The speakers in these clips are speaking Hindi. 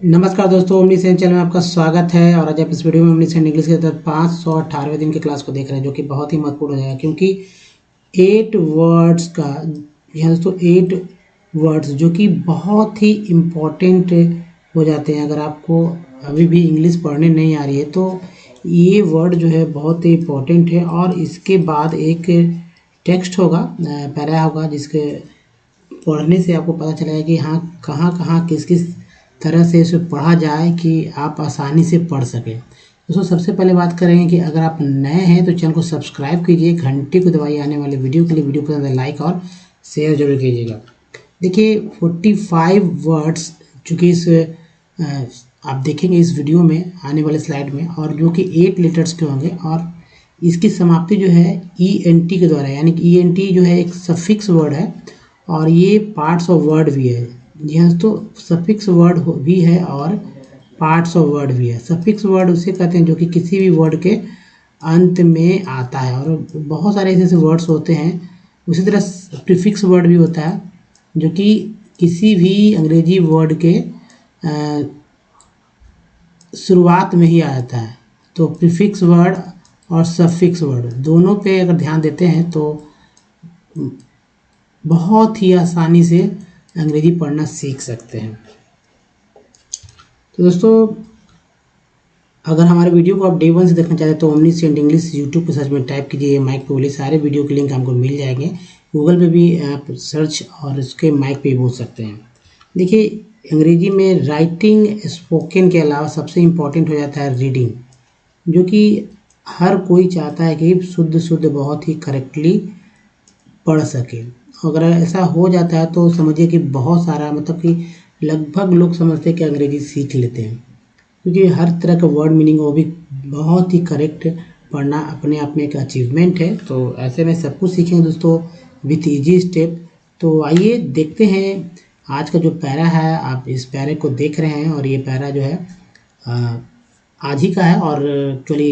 नमस्कार दोस्तों, ओमनीसेंट चैनल में आपका स्वागत है। और आज आप इस वीडियो में ओमनीसेंट इंग्लिश के तहत 518वें दिन की क्लास को देख रहे हैं, जो कि बहुत ही महत्वपूर्ण हो जाएगा, क्योंकि 8 वर्ड्स का यहाँ दोस्तों 8 वर्ड्स जो कि बहुत ही इम्पोर्टेंट हो जाते हैं। अगर आपको अभी भी इंग्लिश पढ़ने नहीं आ रही है तो ये वर्ड जो है बहुत ही इम्पोर्टेंट है। और इसके बाद एक टेक्स्ट होगा, पैरा होगा, जिसके पढ़ने से आपको पता चलेगा कि हाँ कहाँ कहाँ किस किस तरह से इसे पढ़ा जाए कि आप आसानी से पढ़ सकें। दोस्तों सबसे पहले बात करेंगे कि अगर आप नए हैं तो चैनल को सब्सक्राइब कीजिए, घंटे को दबाइए आने वाले वीडियो के लिए। वीडियो पसंद है लाइक और शेयर जरूर कीजिएगा। देखिए 45 वर्ड्स चूँकि इस आप देखेंगे इस वीडियो में आने वाले स्लाइड में, और जो कि 8 लेटर्स के होंगे। और इसकी समाप्ति जो है ENT के द्वारा, यानी कि ENT जो है एक सफिक्स वर्ड है और ये पार्ट्स ऑफ वर्ड भी है। जी हाँ, तो सफिक्स वर्ड भी है और पार्ट्स ऑफ वर्ड भी है। सफिक्स वर्ड उसे कहते हैं जो कि किसी भी वर्ड के अंत में आता है, और बहुत सारे ऐसे वर्ड्स होते हैं। उसी तरह प्रीफिक्स वर्ड भी होता है जो कि किसी भी अंग्रेजी वर्ड के शुरुआत में ही आ जाता है। तो प्रीफिक्स वर्ड और सफिक्स वर्ड दोनों पे अगर ध्यान देते हैं तो बहुत ही आसानी से अंग्रेजी पढ़ना सीख सकते हैं। तो दोस्तों अगर हमारे वीडियो को आप डे 1 से देखना चाहते हैं तो ओमनीसेंट इंग्लिश यूट्यूब पे सर्च में टाइप कीजिए, माइक पे बोलिए, सारे वीडियो के लिंक हमको मिल जाएंगे। गूगल पे भी आप सर्च और उसके माइक पे बोल सकते हैं। देखिए अंग्रेजी में राइटिंग स्पोकन के अलावा सबसे इम्पोर्टेंट हो जाता है रीडिंग, जो कि हर कोई चाहता है कि शुद्ध बहुत ही करेक्टली पढ़ सके। अगर ऐसा हो जाता है तो समझिए कि बहुत सारा, मतलब कि लगभग लोग समझते हैं कि अंग्रेजी सीख लेते हैं, क्योंकि हर तरह का वर्ड मीनिंग वो भी बहुत ही करेक्ट पढ़ना अपने आप में एक अचीवमेंट है। तो ऐसे में सब कुछ सीखेंगे दोस्तों विथ इजी स्टेप। तो आइए देखते हैं आज का जो पैरा है। आप इस पैरे को देख रहे हैं और ये पैरा जो है आज ही का है। और एक्चुअली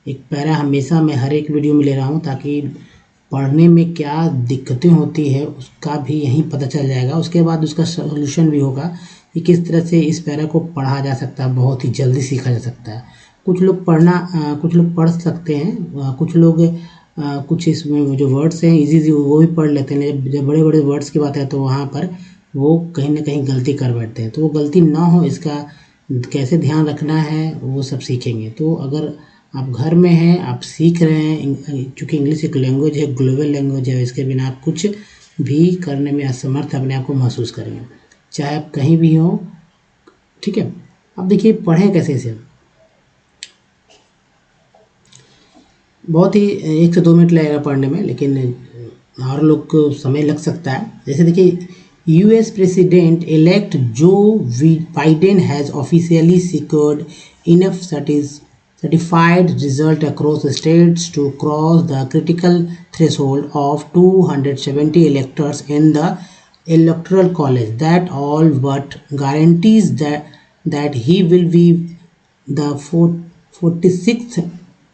एक पैरा हमेशा मैं हर एक वीडियो में ले रहा हूँ ताकि पढ़ने में क्या दिक्कतें होती है उसका भी यहीं पता चल जाएगा। उसके बाद उसका सॉल्यूशन भी होगा कि किस तरह से इस पैरा को पढ़ा जा सकता है, बहुत ही जल्दी सीखा जा सकता है। कुछ लोग कुछ लोग पढ़ सकते हैं, कुछ लोग कुछ इसमें जो वर्ड्स हैं इजी वो भी पढ़ लेते हैं। जब बड़े बड़े वर्ड्स की बात है तो वहाँ पर वो कहीं ना कहीं गलती कर बैठते हैं। तो वो गलती ना हो, इसका कैसे ध्यान रखना है वो सब सीखेंगे। तो अगर आप घर में हैं, आप सीख रहे हैं, क्योंकि इंग्लिश एक लैंग्वेज है, ग्लोबल लैंग्वेज है, इसके बिना आप कुछ भी करने में असमर्थ अपने आप को महसूस करेंगे, चाहे आप कहीं भी हो। ठीक है, अब देखिए पढ़ें कैसे इसे। बहुत ही 1 से 2 मिनट लगेगा पढ़ने में, लेकिन और लोग को समय लग सकता है। जैसे देखिए US president elect Joe Biden has officially secured enough certified result across the states to cross the critical threshold of 270 electors in the electoral college. That all but guarantees that he will be the 46th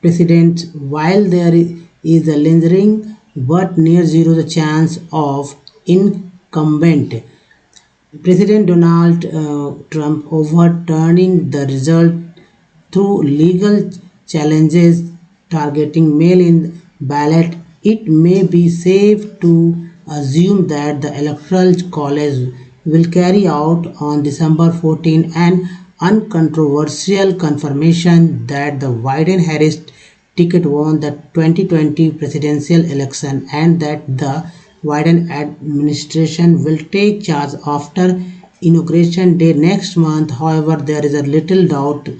president, while there is a lingering but near zero the chance of incumbent President Donald Trump overturning the result through legal challenges targeting mail-in ballot. It may be safe to assume that the Electoral College will carry out on December 14 an uncontroversial confirmation that the Biden-Harris ticket won the 2020 presidential election, and that the Biden administration will take charge after inauguration day next month. However, there is a little doubt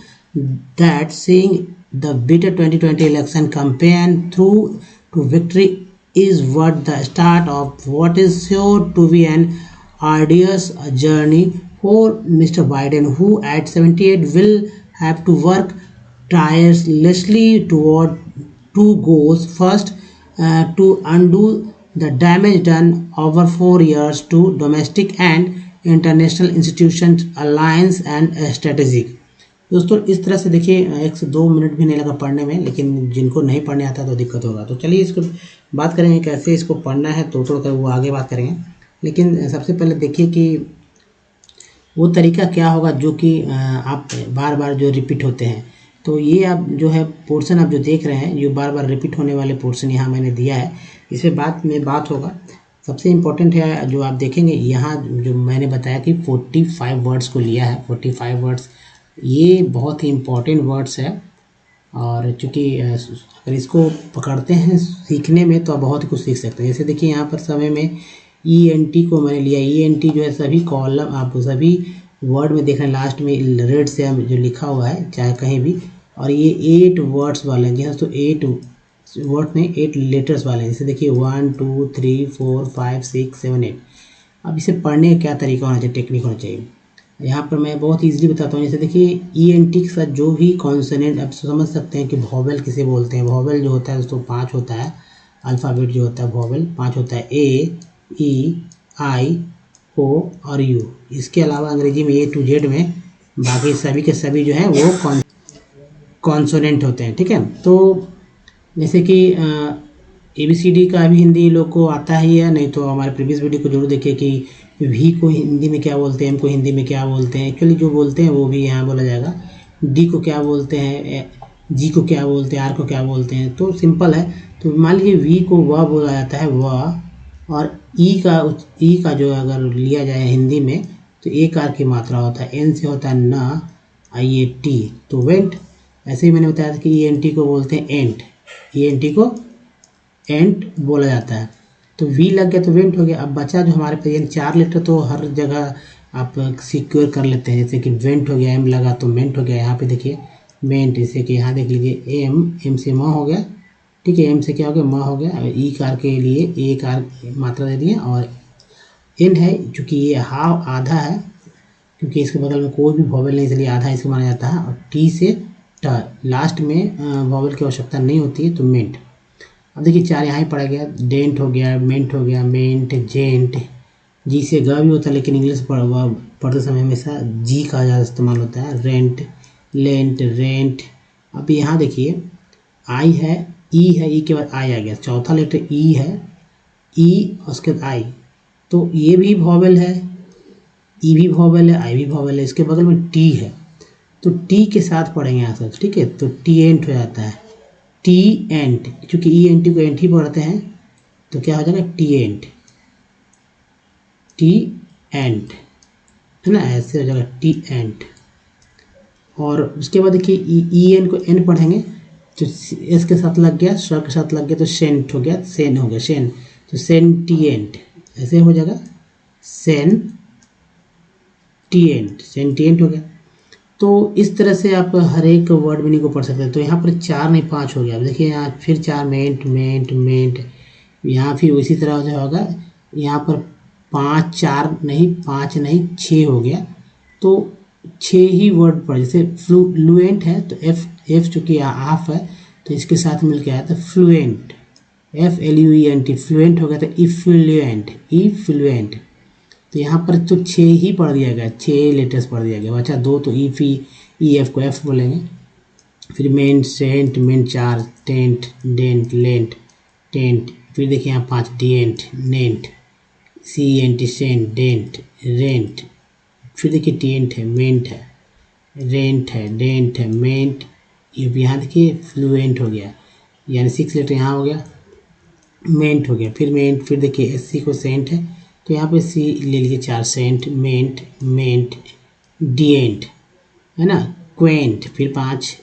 that seeing the bitter 2020 election campaign through to victory is what the start of what is sure to be an arduous journey for Mr. Biden, who at 78 will have to work tirelessly toward two goals. First, to undo the damage done over 4 years to domestic and international institutions, alliance and strategic. दोस्तों इस तरह से देखिए 1 से 2 मिनट भी नहीं लगा पढ़ने में, लेकिन जिनको नहीं पढ़ने आता तो दिक्कत होगा। तो चलिए इसको बात करेंगे कैसे इसको पढ़ना है, तो थोड़ा वो आगे बात करेंगे। लेकिन सबसे पहले देखिए कि वो तरीका क्या होगा जो कि आप बार बार जो रिपीट होते हैं। तो ये आप जो है पोर्शन आप जो देख रहे हैं, जो बार बार रिपीट होने वाले पोर्शन यहाँ मैंने दिया है, इस पर बात होगा। सबसे इम्पोर्टेंट है जो आप देखेंगे यहाँ, जो मैंने बताया कि 45 वर्ड्स को लिया है। 45 वर्ड्स ये बहुत ही इम्पोर्टेंट वर्ड्स है, और चूँकि अगर इसको पकड़ते हैं सीखने में तो आप बहुत कुछ सीख सकते हैं। जैसे देखिए यहाँ पर समय में ENT को मैंने लिया। ENT जो है सभी कॉलम, आप सभी वर्ड में देख रहे हैं लास्ट में रेड से जो लिखा हुआ है चाहे कहीं भी, और ये 8 वर्ड्स वाले हैं जी हाँ। तो 8 वर्ड में 8 लेटर्स वाले हैं। जैसे देखिए 1 2 3 4 5 6 7 8। अब इसे पढ़ने का क्या तरीका होना चाहिए, टेक्निक होना चाहिए, यहाँ पर मैं बहुत इजीली बताता हूँ। जैसे देखिए ENT के साथ जो भी कॉन्सोनेंट आप समझ सकते हैं कि वॉवेल किसे बोलते हैं। वॉवेल जो होता है दोस्तों 5 होता है। अल्फ़ाबेट जो होता है वॉवेल 5 होता है, A E I O और U। इसके अलावा अंग्रेजी में A to Z में बाकी सभी के सभी जो हैं वो कॉन्सोनेंट होते हैं। ठीक है, तो जैसे कि ABCD का भी हिंदी लोग को आता ही है, नहीं तो हमारे प्रीवियस वीडियो को जरूर देखिए कि V को हिंदी में क्या बोलते हैं, M को हिंदी में क्या बोलते हैं। एक्चुअली जो बोलते हैं वो भी यहाँ बोला जाएगा। D को क्या बोलते हैं, G को क्या बोलते हैं, R को क्या बोलते हैं। तो सिंपल है। तो मान लीजिए V को वह बोला जाता है वह, और ई का जो अगर लिया जाए हिंदी में तो एक आर की मात्रा होता है। N से होता है न, IAT तो वेंट। ऐसे ही मैंने बताया था कि ENT को बोलते हैं एंट। ENT को एंट बोला जाता है। तो V लग गया तो वेंट हो गया। अब बचा जो हमारे पास, यानी 4 लेटर तो हर जगह आप सिक्योर कर लेते हैं। जैसे कि वेंट हो गया, M लगा तो मेंट हो गया। यहाँ पे देखिए मेंट, जैसे कि यहाँ देख लीजिए M से म हो गया। ठीक है, M से क्या हो गया, म हो गया। ई कार के लिए एक आर मात्रा दे दिए, और N है चूँकि ये हाफ आधा है, क्योंकि इसके बगल में कोई भी वॉवेल नहीं, इसलिए आधा इसको माना जाता है। और T से ट लास्ट में वॉवेल की आवश्यकता नहीं होती है, तो मेंट। अब देखिए 4 यहाँ ही पड़ा गया, डेंट हो गया, मेंट हो गया, मेंट, जेंट। जी से ग भी होता है, लेकिन इंग्लिश पढ़ते समय हमेशा जी का ज़्यादा इस्तेमाल होता है। Rent, lent, rent. अब यहाँ देखिए आई है, ई है, ई के बाद आई आ गया, चौथा लेटर ई है, ई उसके बाद आई। तो ये भी वॉवेल है, ई भी वॉवेल है, आई भी वॉवेल है। इसके बगल में टी है, तो टी के साथ पढ़ेंगे यहाँ से। ठीक है, तो टी एंट हो जाता है। टी एंट, क्योंकि ENT को एंट ही पढ़ते हैं, तो क्या हो जाएगा टी एंट। टी एंट है ना, ऐसे हो जाएगा टी एंट। और उसके बाद देखिए EN को एन पढ़ेंगे, तो एस के साथ लग गया, स के साथ लग गया, तो सेंट हो गया, सेन हो गया, सेन। तो सेंटिएंट ऐसे हो जाएगा, सेंटिएंट, सेंटिएंट हो गया। तो इस तरह से आप हर एक वर्ड मीनिंग को पढ़ सकते हैं। तो यहाँ पर 4 नहीं 5 हो गया। अब देखिए यहाँ फिर 4, मेंट, मेंट, मेंट। यहाँ फिर उसी तरह जो होगा, यहाँ पर 4 नहीं 6 हो गया। तो 6 ही वर्ड पढ़, जैसे फ्लुएंट है तो एफ चूँकि हाफ है तो इसके साथ मिल के आया था फ्लुएंट, FLUENT, फ्लुएंट हो गया था इफ्लुएंट, इफ्लुएंट। तो यहाँ पर तो 6 ही पढ़ दिया गया, 6 लेटर्स पढ़ दिया गया। अच्छा 2 तो EF को F बोलेंगे। फिर मेंट, सेंट, मेंट 4, टेंट, डेंट, लेंट, टेंट। फिर देखिए यहाँ 5 डिएंट, नेंट, CENT, सेंट, डेंट, रेंट। फिर देखिए टेंट है, मेंट है, रेंट है, डेंट है, मेंट। यहाँ देखिए फ्लुएंट हो गया, यानी 6 लेटर यहाँ हो गया, मेंट हो गया। फिर मेंट, फिर देखिए SC को सेंट है, तो यहाँ पे C ले लीजिए 4, सेंट, मेंट, मेंट, डिएंट है ना, क्वेंट। फिर 5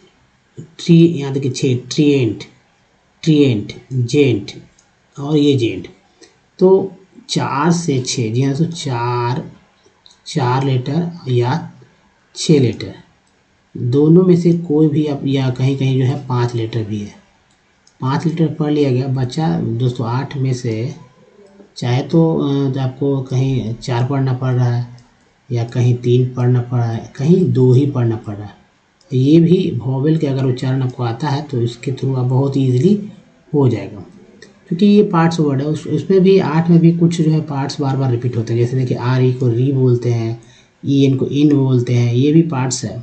ट्री, यहाँ देखिए 6 ट्रिएंट, ट्रिएंट, जेंट, और ये जेंट। तो 4 से 6, जी हाँ, तो 4 लेटर या 6 लेटर, दोनों में से कोई भी आप, या कहीं कहीं जो है 5 लेटर भी है। 5 लेटर पढ़ लिया गया। बच्चा दोस्तों 8 में से चाहे तो आपको कहीं 4 पढ़ना पड़ रहा है, या कहीं 3 पढ़ना पड़ रहा है, कहीं 2 ही पढ़ना पड़ रहा है। ये भी वॉवेल के अगर उच्चारण आपको आता है तो इसके थ्रू आप बहुत ईजिली हो जाएगा, क्योंकि ये पार्ट्स वर्ड है। उसमें भी 8 में भी कुछ जो है पार्ट्स बार बार रिपीट होते हैं। जैसे देखिए RE को री बोलते हैं, EN को इन बोलते हैं, ये भी पार्ट्स है।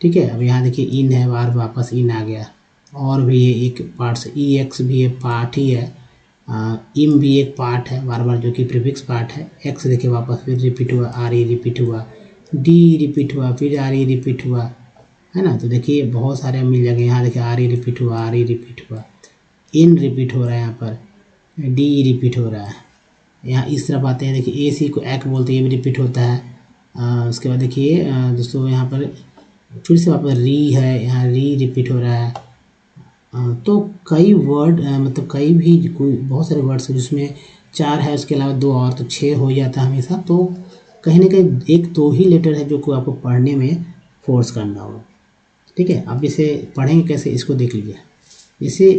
ठीक है, अब यहाँ देखिए इन है, बार वापस इन आ गया। और भी ये एक पार्ट्स, EX भी एक पार्ट ही है, इम भी एक पार्ट है बार बार, जो कि प्रीफिक्स पार्ट है। एक्स देखिए वापस फिर रिपीट हुआ, RE रिपीट हुआ, डी रिपीट हुआ, फिर आर ई रिपीट हुआ, है ना। तो देखिए बहुत सारे मिल जाएंगे। यहाँ देखिए आर ई रिपीट हुआ, आर ई रिपीट हुआ, इन रिपीट हो रहा है, यहाँ पर डी रिपीट हो रहा है। यहाँ इस तरफ आते हैं, देखिए ए सी को एक बोलते हैं, ये भी रिपीट होता है। उसके बाद देखिए दोस्तों यहाँ पर फिर से वहाँ पर री है, यहाँ री रिपीट हो रहा है। तो कई वर्ड मतलब कई भी कोई बहुत सारे वर्ड्स हैं जिसमें 4 है, उसके अलावा 2 और, तो 6 हो जाता है हमेशा। तो कहीं ना कहीं एक दो ही लेटर है जो को आपको पढ़ने में फोर्स करना होगा, ठीक है। अब इसे पढ़ेंगे कैसे, इसको देख लीजिए। इसे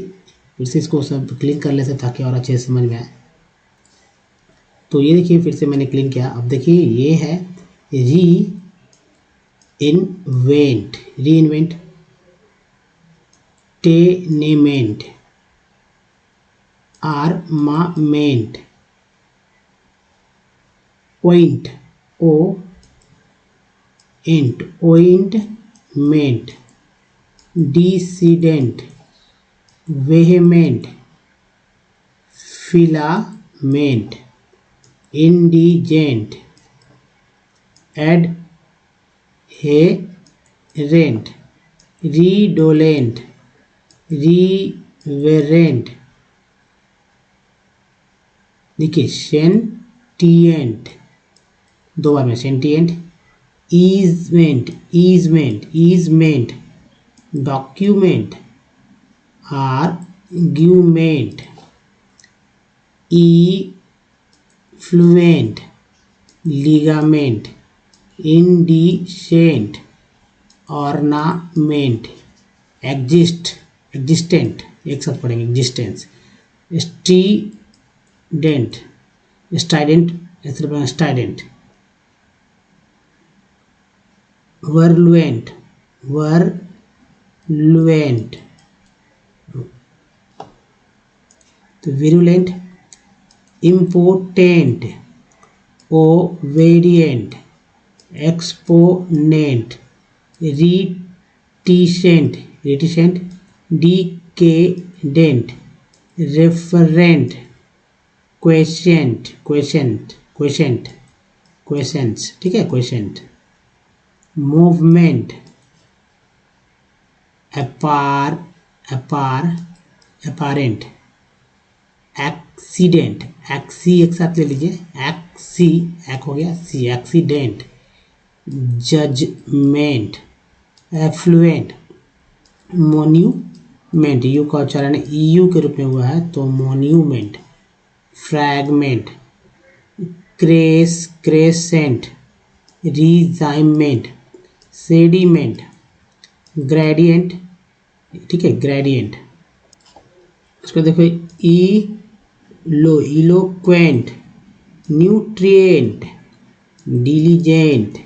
फिर से इसको सब क्लीन कर लेते ताकि और अच्छे से समझ में आए। तो ये देखिए फिर से मैंने क्लीन किया। अब देखिए ये है reinvent, reinvent, tenement, armament, oint, o int, ointment, dissident, vehement, filament, indigent, adherent, redolent, reverent, देखिए सेंटिएंट, 2 बार में sentient, easement, easement, easement, document, argument, effluent, ligament, indecent, ornament, exist, existent, एक साथ पढ़ेंगे, एग्जिस्टेंस, स्टीडेंट, स्टाइडेंट, स्टाइडेंट, वर्लुएंट, वर्लुएंट, तो विरुलेंट, इम्पोर्टेंट, ओवेरिएंट, exponent, reticent, reticent, decadent, referent, quotient, quotient, quotient, quotients, ठीक है, quotient, movement, apparent, accident, acci एक साथ ले लीजिए, एक्सी, एक हो गया, सी, accident, judgement, effluent, monument, U का उच्चारण यू के रूप में हुआ है तो monument, fragment, crescent, regiment, sediment, gradient, ठीक है, ग्रेडियंट। उसको देखो eloquent, nutrient, diligent,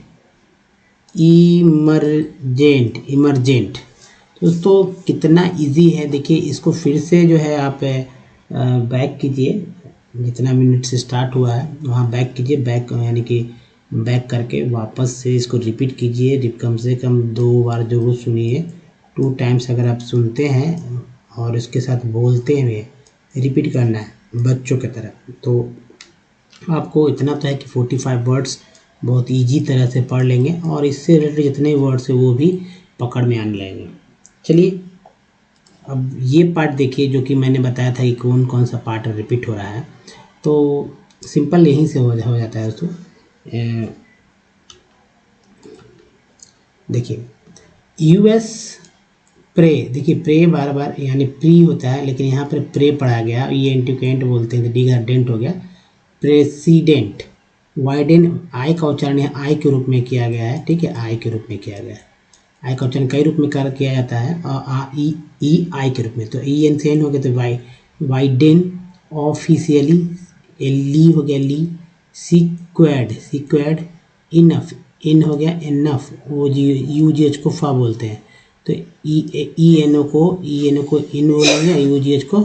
emergent, emergent. दोस्तों कितना इजी है, देखिए इसको फिर से जो है आप बैक कीजिए, जितना मिनट से स्टार्ट हुआ है वहाँ बैक कीजिए, बैक यानी कि बैक करके वापस से इसको रिपीट कीजिए, कम से कम 2 बार जरूर सुनिए, 2 टाइम्स अगर आप सुनते हैं और इसके साथ बोलते हुए रिपीट करना है बच्चों की तरह, तो आपको इतना तो है कि 45 वर्ड्स बहुत इजी तरह से पढ़ लेंगे और इससे रिलेटेड जितने वर्ड्स है वो भी पकड़ में आने लगेंगे। चलिए अब ये पार्ट देखिए जो कि मैंने बताया था कि कौन कौन सा पार्ट रिपीट हो रहा है। तो सिंपल यहीं से हो जाता है दोस्तों। देखिए यूएस प्रे, देखिए प्रे बार बार यानी प्री होता है लेकिन यहाँ पर प्रे पढ़ा गया, ये एंटिकेंट बोलते हैं तो डी का डेंट हो गया, प्रेसिडेंट, वाइडेन, आई का उच्चारण है आई के रूप में किया गया है, ठीक है, आई के रूप में किया गया है, आई का उच्चारण कई रूप में किया जाता है और ई आई के रूप में, तो ई एन से एन हो गया तो वाइडेन, ऑफिशियली, ली हो गया ली, सिक्वेड, सिक्वेड, इनफ, इन हो गया इनफ, वो यू जी एच को फा बोलते हैं तो ई एन ओ को इन बोलेंगे, यू जी एच को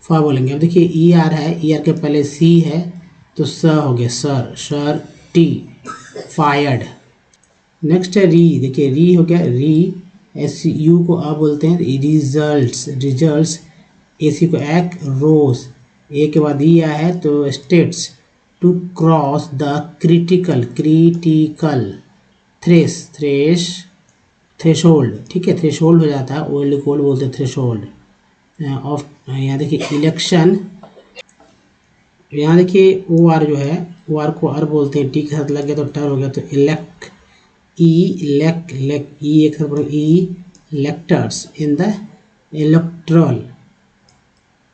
फा बोलेंगे। अब देखिए ई आर है, ई आर के पहले सी है तो स हो गया sir, sir T, fired. Next है री, देखिए री हो गया री, एस यू को आ बोलते हैं, रिजल्ट्स, रिजल्ट्स, ए सी को एक, रोज, ए के बाद ई आया है तो states, to cross the critical threshold, ठीक है, थ्रेशोल्ड हो जाता है, ओल्ड कोल्ड बोलते हैं थ्रेशोल्ड ऑफ। यहाँ देखिए इलेक्शन, यहाँ देखिए ओ आर जो है, ओ आर को आर बोलते हैं, टी के साथ लग गया तो टर हो गया, तो इलेक्ट ई एक साथ E electors in the electoral,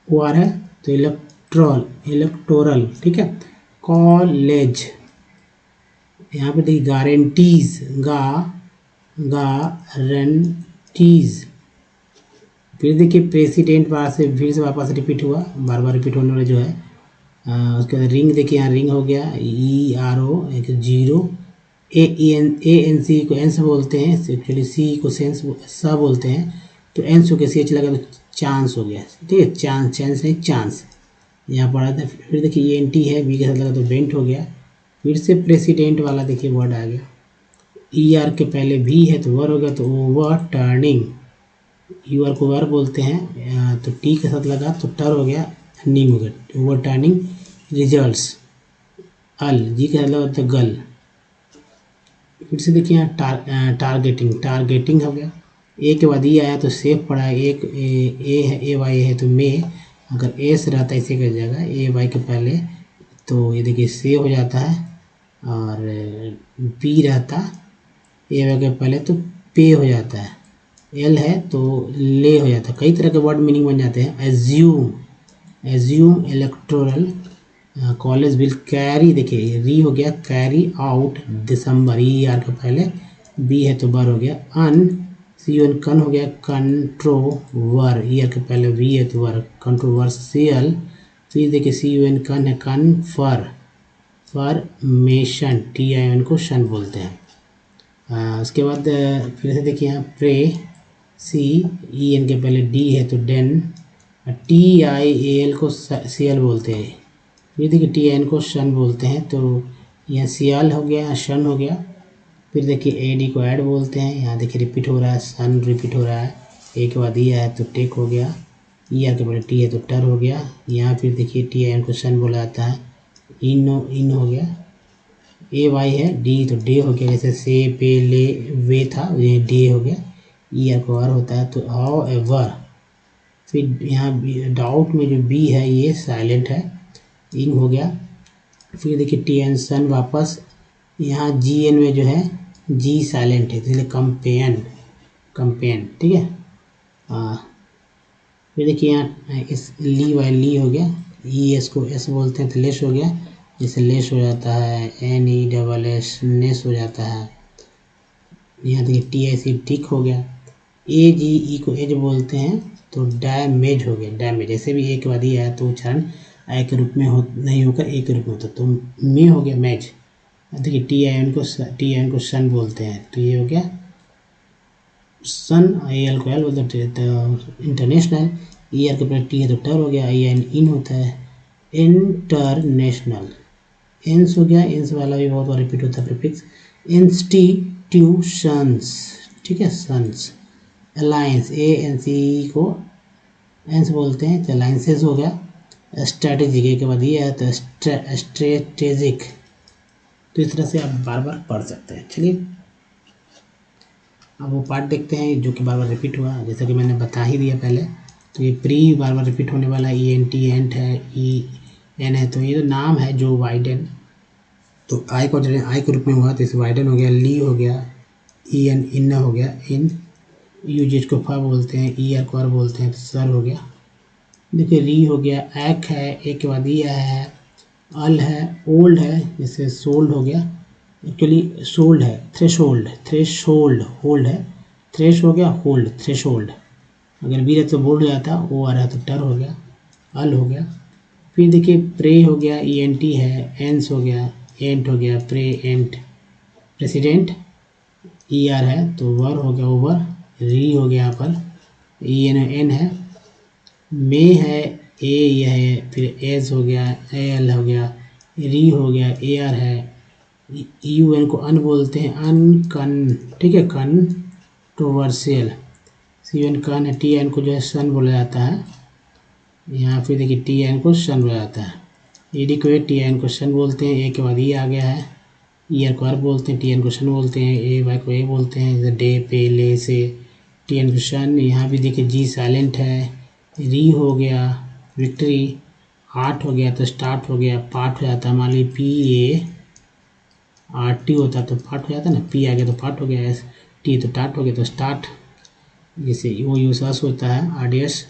O R है तो इलेक्टोरल, ठीक है। कॉलेज, यहाँ पे देखिए गारंटीज, गारंटीज। फिर देखिए प्रेसिडेंट बार से फिर से वापस रिपीट हुआ, बार बार रिपीट होने वाला जो है। उसके बाद रिंग देखिए, यहाँ रिंग हो गया, ई आर ओ एक जीरो, एन सी को एंस बोलते हैं, एक्चुअली सी को सेंस सा बोलते हैं, तो एंस हो गया, सी एच लगा तो चांस हो गया, ठीक है, चांस नहीं चांस यहाँ पढ़ा था। फिर देखिए ई एन टी है, बी के साथ लगा तो बेंट हो गया। फिर से प्रेसिडेंट वाला देखिए वर्ड आ गया, ई आर के पहले भी है तो वर हो गया, तो ओवर टर्निंग, यू आर को वर बोलते हैं, तो टी के साथ लगा तो टर हो गया, निंग हो गया, ओवर टर्निंग रिजल्ट्स। अल, जी के साथ लगा तो गल। फिर से देखिए यहाँ टारगेटिंग हो गया, ए के बाद ई आया तो सेफ पड़ा है, एक ए है, ए वाई है तो मे, अगर एस रहता है इसे कर जाएगा, ए वाई के पहले तो ये देखिए सेव हो जाता है, और पी रहता ए वाई के पहले तो पे हो जाता है, एल है तो ले हो जाता है। कई तरह के वर्ड मीनिंग बन जाते हैं। Assume electoral college will carry, देखिए री हो गया, कैरी आउट दिसंबर, ई आर के पहले बी है तो बर हो गया, अन सी एन कन हो गया, कंट्रोवर, ई आर के पहले वी है तो वर, कंट्रोवर्सियल। फिर देखिए सी यू एन कन है, कन फॉर्मेशन, टी आई एन को शन बोलते हैं। उसके बाद फिर से देखिए यहाँ प्रे, सी ई एन के पहले डी है तो den, T I A L को सी एल बोलते हैं। फिर देखिए टी आई एन को शन बोलते हैं, तो यहाँ सियाल हो गया, शन हो गया। फिर देखिए ए डी को ऐड बोलते हैं, यहाँ देखिए रिपीट हो रहा है, सन रिपीट हो रहा है, ए के बाद ई है तो टेक हो गया, ई आर के बाद टी है तो टर हो गया। यहाँ फिर देखिए टी आई एन को शन बोला जाता है, इन हो गया, ए वाई है, डी तो डे हो गया, जैसे से पे ले वे था, ये डे हो गया, ई आर को आर होता है तो हाउ एवर। फिर यहाँ डाउट में जो बी है ये साइलेंट है, इंग हो गया। फिर देखिए टी एन सन वापस, यहाँ जी एन में जो है जी साइलेंट है, इसलिए कंपेन, ठीक है। फिर देखिए यहाँ इस ली वाई ली हो गया, ई एस को एस बोलते हैं तो लेस हो गया, जैसे लेस हो जाता है, एन ई डबल एस नेस हो जाता है। यहाँ देखिए टी आई सी टिक हो गया, ए जी ई को एज बोलते हैं तो डैमेज हो गया, डैमेज, ऐसे भी एक बाद ही आया तो उच्चारण आई के रूप में नहीं होकर एक के रूप में होता, तो मे हो गया मैच। देखिए टी आई एन को सन बोलते हैं, तो ये हो गया सन, आई एल को एल बोलते हैं तो इंटरनेशनल, ई आर के पहले टी है तो टर हो गया, आई एन इन होता है इंटरनेशनल, एंस हो गया, एंस वाला भी बहुत बार रिपीट होता है प्रीफिक्स। इंस्टीट्यूशंस, ठीक है, sons. Alliance, A N C को एंस बोलते हैं तो अलायंसेस हो गया। स्ट्रैटेजिक के बाद ये है तो स्ट्रेटेजिक, तो इस तरह से आप बार बार पढ़ सकते हैं। चलिए अब वो पार्ट देखते हैं जो कि बार बार रिपीट हुआ, जैसा कि मैंने बता ही दिया पहले, तो ये प्री बार बार रिपीट होने वाला है, ई एन टी एंट है, ई एन है, तो ये जो नाम है जो वाइडन, तो आई के रूप में हुआ तो इसे वाइडन हो गया, ली हो गया, ई एन इन हो गया, इन यू जिसको फा बोलते हैं, ई आर को आर बोलते हैं तो सर हो गया। देखिए री हो गया, एक है, एक के बाद ई है, अल है, ओल्ड है, जैसे सोल्ड हो गया, एक्चुअली सोल्ड है, थ्रेशोल्ड होल्ड है, थ्रेश हो गया, होल्ड, थ्रेशोल्ड, अगर बी रहता तो बोल्ड हो जाता, ओ आ रहा तो टर हो गया, अल हो गया। फिर देखिए प्रे हो गया, ई एन टी है, एंस हो गया, एंट हो गया, प्रे एंट, प्रेसिडेंट, ई आर है तो वर हो गया, ओवर, री हो गया यहाँ पर, ई एन है, मे है, ए यह है, फिर एस हो गया, ए एल हो गया, री हो गया, ए आर है, यू एन को अन बोलते हैं, अनकन, ठीक है, कंट्रोवर्शियल, सी एन कन है, टी एन को जो है सन बोला जाता है, यहाँ फिर देखिए टी एन को सन बोला जाता है, एडिक्वेट टी एन क्वेश्चन बोलते हैं, ए के बाद ई आ गया है, ईयर को वर्ब बोलते हैं, टी एन क्वेश्चन बोलते हैं, ए वाई को ए बोलते हैं, जैसे डे पे ले से टी एन क्वेश्चन। यहाँ भी देखिए जी साइलेंट है, री हो गया, विक्ट्री, आर्ट हो गया तो स्टार्ट हो गया, पार्ट हो जाता है, मान लीजिए पी ए आर टी होता तो पार्ट हो जाता ना, पी आ गया तो पार्ट हो गया, एस टी तो टार्ट हो गया तो स्टार्ट। जैसे वो यूसस होता है आरडीएस,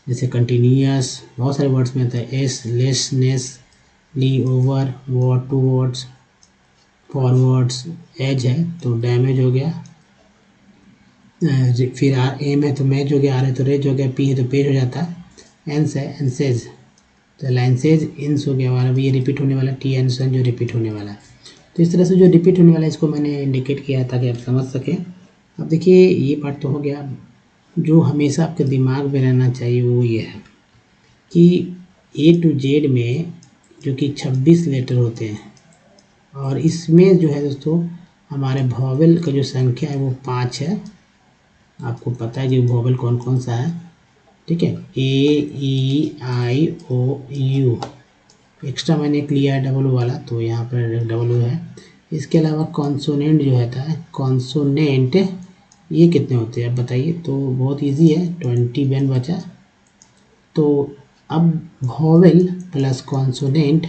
जैसे कंटिन्यूअस, बहुत सारे वर्ड्स में आता है, S less ness ly over what to words forwards, age है तो डैमेज हो गया, फिर आर एम है तो मैच हो गया, आर है तो रेज हो गया, पी है तो पेज हो जाता है, एंस है एंसेज तो लाइनसेज, इंस हो गया वाला भी ये रिपीट होने वाला, टी एनसन जो रिपीट होने वाला है। तो इस तरह से जो रिपीट होने वाला है इसको मैंने इंडिकेट किया ताकि आप समझ सकें। अब देखिए ये पार्ट तो हो गया, जो हमेशा आपके दिमाग में रहना चाहिए वो ये है कि ए टू जेड में जो कि 26 लेटर होते हैं और इसमें जो है दोस्तों हमारे वॉवेल का जो संख्या है वो 5 है। आपको पता है कि वॉवेल कौन कौन सा है, ठीक है, ए ई आई ओ यू, एक्स्ट्रा मैंने एक लिया है डबल ओ वाला तो यहाँ पर डबल ओ है। इसके अलावा कॉन्सोनेंट जो होता है, कॉन्सोनेंट ये कितने होते हैं आप बताइए। तो बहुत इजी है, 21 बचा। तो अब वॉवेल प्लस कॉन्सोनेंट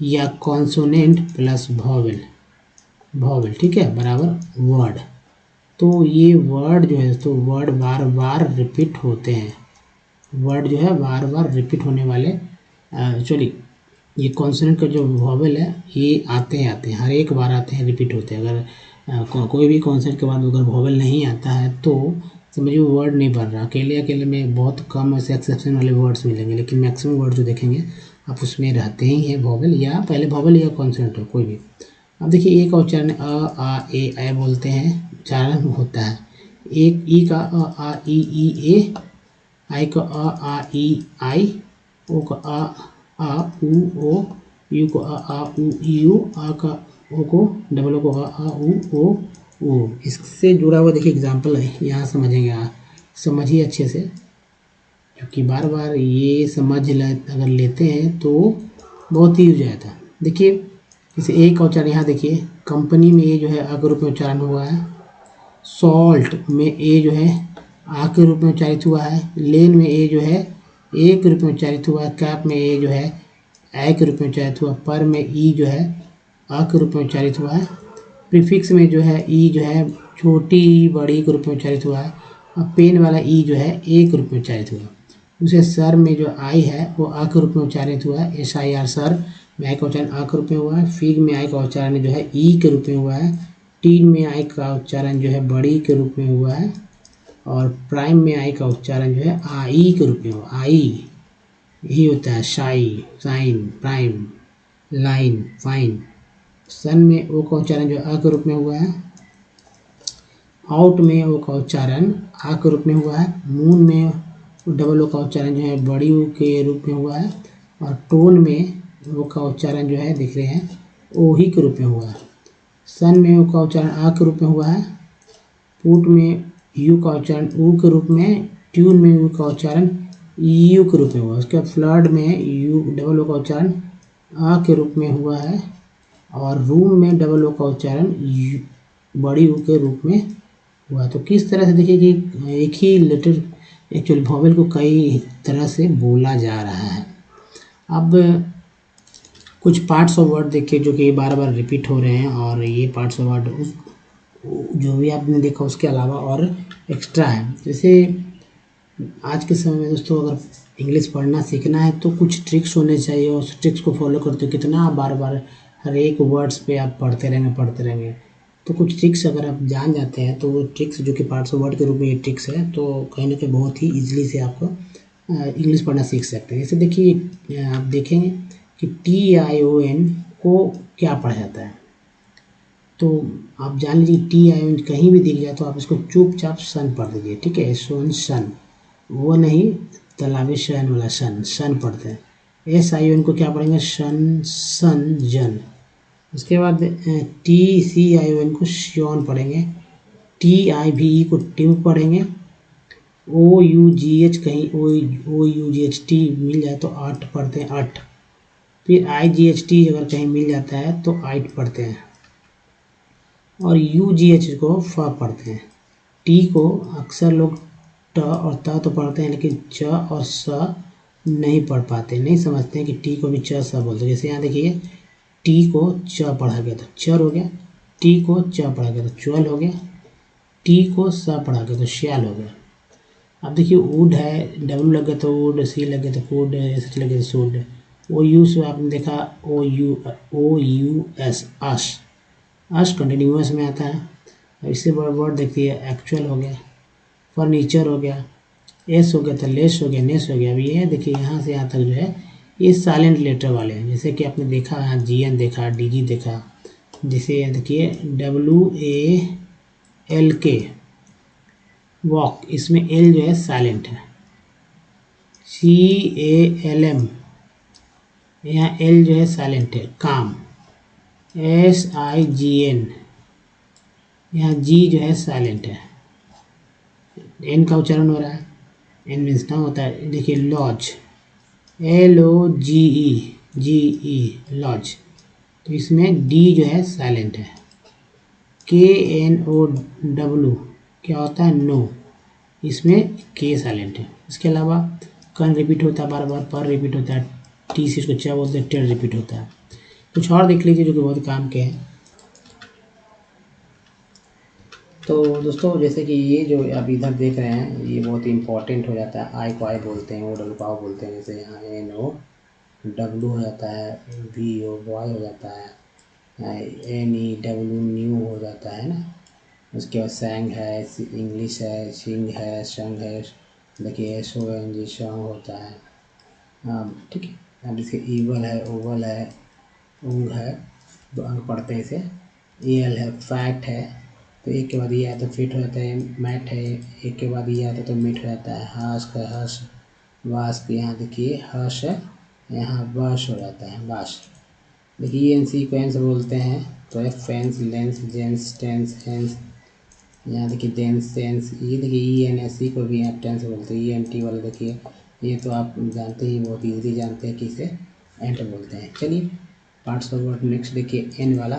या कॉन्सोनेंट प्लस वॉवेल, वॉवेल ठीक है बराबर वर्ड। तो ये वर्ड जो है तो वर्ड बार बार रिपीट होते हैं, वर्ड जो है बार बार रिपीट होने वाले, एक्चुअली ये कॉन्सोनेंट का जो वॉवेल है ये आते हैं हर एक बार आते हैं, रिपीट होते हैं। अगर कोई भी कॉन्सोनेंट के बाद अगर वॉवेल नहीं आता है तो समझिए वर्ड नहीं बन रहा। अकेले अकेले में बहुत कम ऐसे एक्सेप्शन वाले वर्ड्स मिलेंगे, लेकिन मैक्सिमम वर्ड जो देखेंगे आप उसमें रहते ही हैं वॉवेल, या पहले वॉवेल या कॉन्सोनेंट हो कोई भी। अब देखिए ए का उच्चारण अ आ ए बोलते हैं, उच्चारण होता है। एक ई का अ आ ई ए, आई का अ आ ई आई, ओ का आ उ ओ, यू को आ उ यू, आ का ओ को डबल ओ को आ उ ओ। इससे जुड़ा हुआ देखिए एग्जाम्पल है, यहाँ समझेंगे आप, समझिए अच्छे से, क्योंकि बार बार ये अगर लेते हैं तो बहुत ही हो जाता है। देखिए जैसे ए का उच्चारण यहाँ देखिए, कंपनी में ए जो है अ के रूप में उच्चारण हुआ है, सॉल्ट में ए जो है आ के रूप में उच्चारित हुआ है, लेन में ए जो है ए के रूप में उच्चारित हुआ है, कैप में ए जो है ए के रूप में उच्चारित हुआ, पर में ई जो है अ के रूप में उच्चारित हुआ है, प्रीफिक्स में जो है ई जो है छोटी बड़ी के रूप में उच्चारित हुआ है, और पेन वाला ई जो है ए के रूप में उच्चारित हुआ। उसे सर में जो आई है वो आ के रूप में उच्चारित हुआ है, एस आई आर सर में आई का उच्चारण आ के रूप में हुआ है, फिग में आई का उच्चारण जो है ई के रूप में हुआ है, टीन में आई का उच्चारण जो है बड़ी के रूप में हुआ है, और प्राइम में आई का उच्चारण जो है आई के रूप में हुआ, आई यही होता है, शाई साइन प्राइम लाइन फाइन। सन में ओ का उच्चारण जो है अ के रूप में हुआ है, आउट में ओ का उच्चारण आ के रूप में हुआ है, मून में डबल ओ का उच्चारण जो है बड़ी ओ के रूप में हुआ है, और टोन में ओ का उच्चारण जो है दिख रहे हैं ओ ही के रूप में हुआ है। सन में ओ का उच्चारण आ के रूप में हुआ है, पुट में यू का उच्चारण ऊ के रूप में, ट्यून में यू का उच्चारण यू के रूप में हुआ है। उसके बाद फ्लड में यू डबल ओ का उच्चारण आ के रूप में हुआ है, और रूम में डबल ओ का उच्चारण बड़ी ऊ के रूप में हुआ। तो किस तरह से देखिए कि एक ही लेटर एक्चुअली वॉवेल को कई तरह से बोला जा रहा है। अब कुछ पार्ट्स ऑफ वर्ड देखिए जो कि बार बार रिपीट हो रहे हैं, और ये पार्ट्स ऑफ वर्ड जो भी आपने देखा उसके अलावा और एक्स्ट्रा है। जैसे आज के समय में दोस्तों अगर इंग्लिश पढ़ना सीखना है तो कुछ ट्रिक्स होने चाहिए, और उस ट्रिक्स को फॉलो करते हो कितना आप बार बार हर एक वर्ड्स पे आप पढ़ते रहेंगे। तो कुछ ट्रिक्स अगर आप जान जाते हैं तो वो ट्रिक्स जो कि पार्ट्स ऑफ वर्ड के रूप में ये ट्रिक्स है, तो कहीं ना कहीं बहुत ही ईजिली से आपको इंग्लिश पढ़ना सीख सकते हैं। जैसे देखिए आप देखेंगे कि TION को क्या पढ़ा जाता है, तो आप जान लीजिए TION कहीं भी दिख जाए तो आप इसको चुपचाप सन पढ़ दीजिए, ठीक है, सोन सन, वो नहीं तालाबी शन वाला सन पढ़ते हैं। SION को क्या पढ़ेंगे, शन सन जन। उसके बाद TCION को श्योन पढ़ेंगे, TIVE को ट्यूब पढ़ेंगे, OUGH कहीं OUGHT मिल जाए तो आठ पढ़ते हैं अट। फिर IGHT अगर कहीं मिल जाता है तो आइट पढ़ते हैं, और UGH को फ पढ़ते हैं। टी को अक्सर लोग ट और त तो पढ़ते हैं, लेकिन च और स नहीं पढ़ पाते, नहीं समझते हैं कि टी को भी च स बोलते हैं। जैसे यहाँ देखिए, टी को च पढ़ा गया तो चर हो गया, टी को च पढ़ा गया तो च्वल हो गया, टी को स पढ़ा गया तो श्याल हो गया। अब देखिए वुड है, डब्ल्यू लग गया तो वुड, सी लग गया तो फूड, एस लग गया तो सूड। OU से आपने देखा OUS अश, अश कंटिन्यूस में आता है। अब इससे बड़ा वर्ड देखिए, एक्चुअल हो गया, फर्नीचर हो गया, एस हो गया तो लेस हो गया, नेस हो गया। अब ये देखिए यहाँ से यहाँ तक जो है ये साइलेंट लेटर वाले हैं, जैसे कि आपने देखा यहाँ GN देखा, DG देखा। जैसे देखिए WALK वॉक, इसमें एल जो है साइलेंट है। CALM यहाँ एल जो है साइलेंट है, काम। SIGN यहाँ जी जो है साइलेंट है, एन का उच्चारण हो रहा है, एन मीन्स ना होता है। देखिए लॉज, LOGE लॉज, तो इसमें डी जो है साइलेंट है। KNOW क्या होता है, नो, इसमें के साइलेंट है। इसके अलावा कन रिपीट होता है बार बार, पर रिपीट होता है, टी से इसको क्या बोलते हैं, टेल रिपीट होता है। कुछ और देख लीजिए जो कि बहुत काम के हैं। तो दोस्तों जैसे कि ये जो आप इधर देख रहे हैं ये बहुत इंपॉर्टेंट हो जाता है। आई को आई बोलते हैं, OW को आओ बोलते हैं। जैसे यहाँ NOW हो जाता है, VO बॉय हो जाता है, NEW न्यू हो जाता है ना। उसके बाद सैंग है, इंग्लिश है, सिंग है, संग है। देखिए SONG सॉन्ग होता है, ठीक है। अब इसके ईवल है, ओवल है, ऊंग है, दो अंग पढ़ते हैं इसे। EL है, फैट है, तो एक के बाद ये आता है तो फिट हो जाता है। मैट है, एक के बाद ये आता है तो मिट हो जाता है। हाश का हर्ष, वाश के यहाँ देखिए हर्ष है, यहाँ बाश हो जाता है, बाश। देखिए ENC बोलते हैं तो fence, lens, gens, tens, hence. यहाँ देखिए डेंस, टेंस। ये देखिए ENSC को भी यहाँ टेंस बोलते हैं। ENT वाला देखिए, ये तो आप जानते ही, बहुत ईजी जानते हैं कि इसे एंट बोलते हैं। चलिए पार्ट्स ऑफ वर्ड नेक्स्ट देखिए, एन वाला,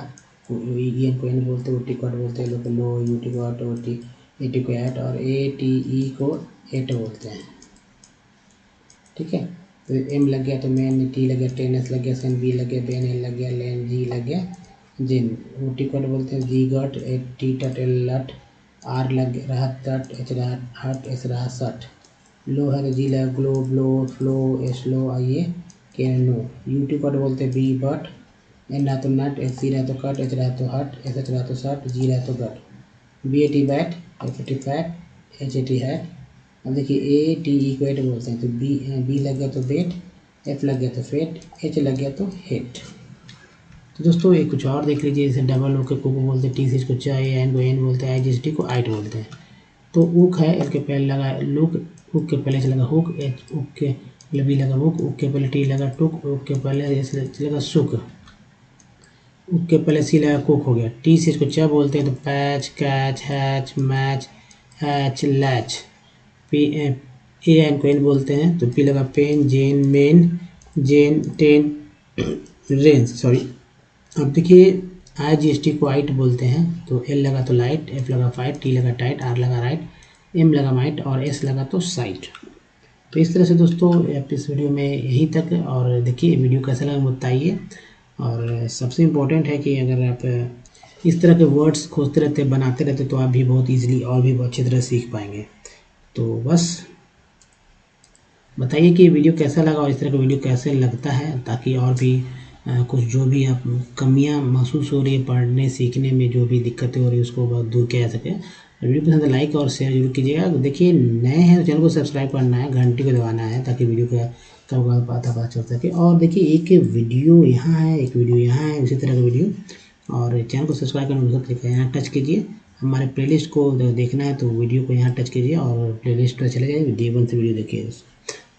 EN को एन बोलते हैं, OT को बोलते हैं, लोग लो, UT को अट, OT, AT को एट, और ATE को एट बोलते हैं, ठीक है। तो M लग गया तो मैन, T लग गया टेन, S लग गया सेन, B लग गया बेन, L लग गया लेन, G लग गया जिन। OT को बोलते हैं जी गट, T टट, L लट, R लग रहा तट, H रहा हट, S रहा सट। लो है तो जी लगा ग्लो, ब्लो, फ्लो, एस लो, आइए कैन, नो। UT को बोलते हैं बी बट, N रहा तो नट, SC रहा तो कट, H रहा तो हट, SH रहा तो सट, G रहा तो गट। BAT bat, FAT fat, HAT hat. अब देखिए ATE को एट बोलते हैं, तो B लग गया तो बेट, F लग गया तो फेट, H लग गया तो हेट। तो दोस्तों ये कुछ और देख लीजिए, जैसे डबल ओ के को बोलते हैं, टी से इसको चाय, एन को एन बोलते हैं, IGST को आइट बोलते हैं। तो उक है, एल के पहले लगा लुक, उक के पहले से लगा हुक, एच उक के पहले बी लगा हुक, उक के पहले टी लगा टुक, उक के पहले लगा सुक, उक के पहले सी लगा कुक हो गया। टी से इसको चा बोलते हैं, तो patch, catch, hatch, match, hatch, latch. P N को एन बोलते हैं, तो पी लगा pen, gen, men, gen, ten, range, sorry. अब देखिए IGST को आइट बोलते हैं, तो L लगा तो लाइट, F लगा फाइट, T लगा टाइट, R लगा राइट, M लगा माइट, और S लगा तो साइट। तो इस तरह से दोस्तों आप इस वीडियो में यहीं तक। और देखिए वीडियो कैसा लगा बताइए। और सबसे इम्पोर्टेंट है कि अगर आप इस तरह के वर्ड्स खोजते रहते, बनाते रहते, तो आप भी बहुत ईजिली और भी बहुत अच्छी तरह सीख पाएंगे। तो बस बताइए कि वीडियो कैसा लगा और इस तरह का वीडियो कैसे लगता है, ताकि और भी कुछ जो भी आप कमियां महसूस हो रही है पढ़ने सीखने में, जो भी दिक्कतें हो रही है उसको बहुत दूर किया जा सके। वीडियो पसंद है लाइक और शेयर जरूर कीजिएगा। देखिए नए हैं तो चैनल को सब्सक्राइब करना है, घंटी को दबाना है, ताकि वीडियो का कब पता चल सके। और देखिए एक वीडियो यहाँ है, एक वीडियो यहाँ है, उसी तरह का वीडियो। और चैनल को सब्सक्राइब करना भूल सकते, यहाँ टच कीजिए, हमारे प्लेलिस्ट को देखना है तो वीडियो को यहाँ टच कीजिए और प्लेलिस्ट पर चले जाइए, डे 1 से वीडियो देखिए।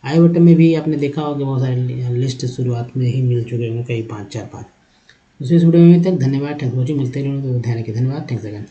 आई बटन में भी आपने देखा होगा बहुत सारे लिस्ट शुरुआत में ही मिल चुके होंगे, कई 5, 4, 5। दूसरे वीडियो में तक धन्यवाद, थैंक्स फॉर वॉचिंग। मिलते रहो, तो ध्यान रखिए, धन्यवाद, थैंक्स अगेन।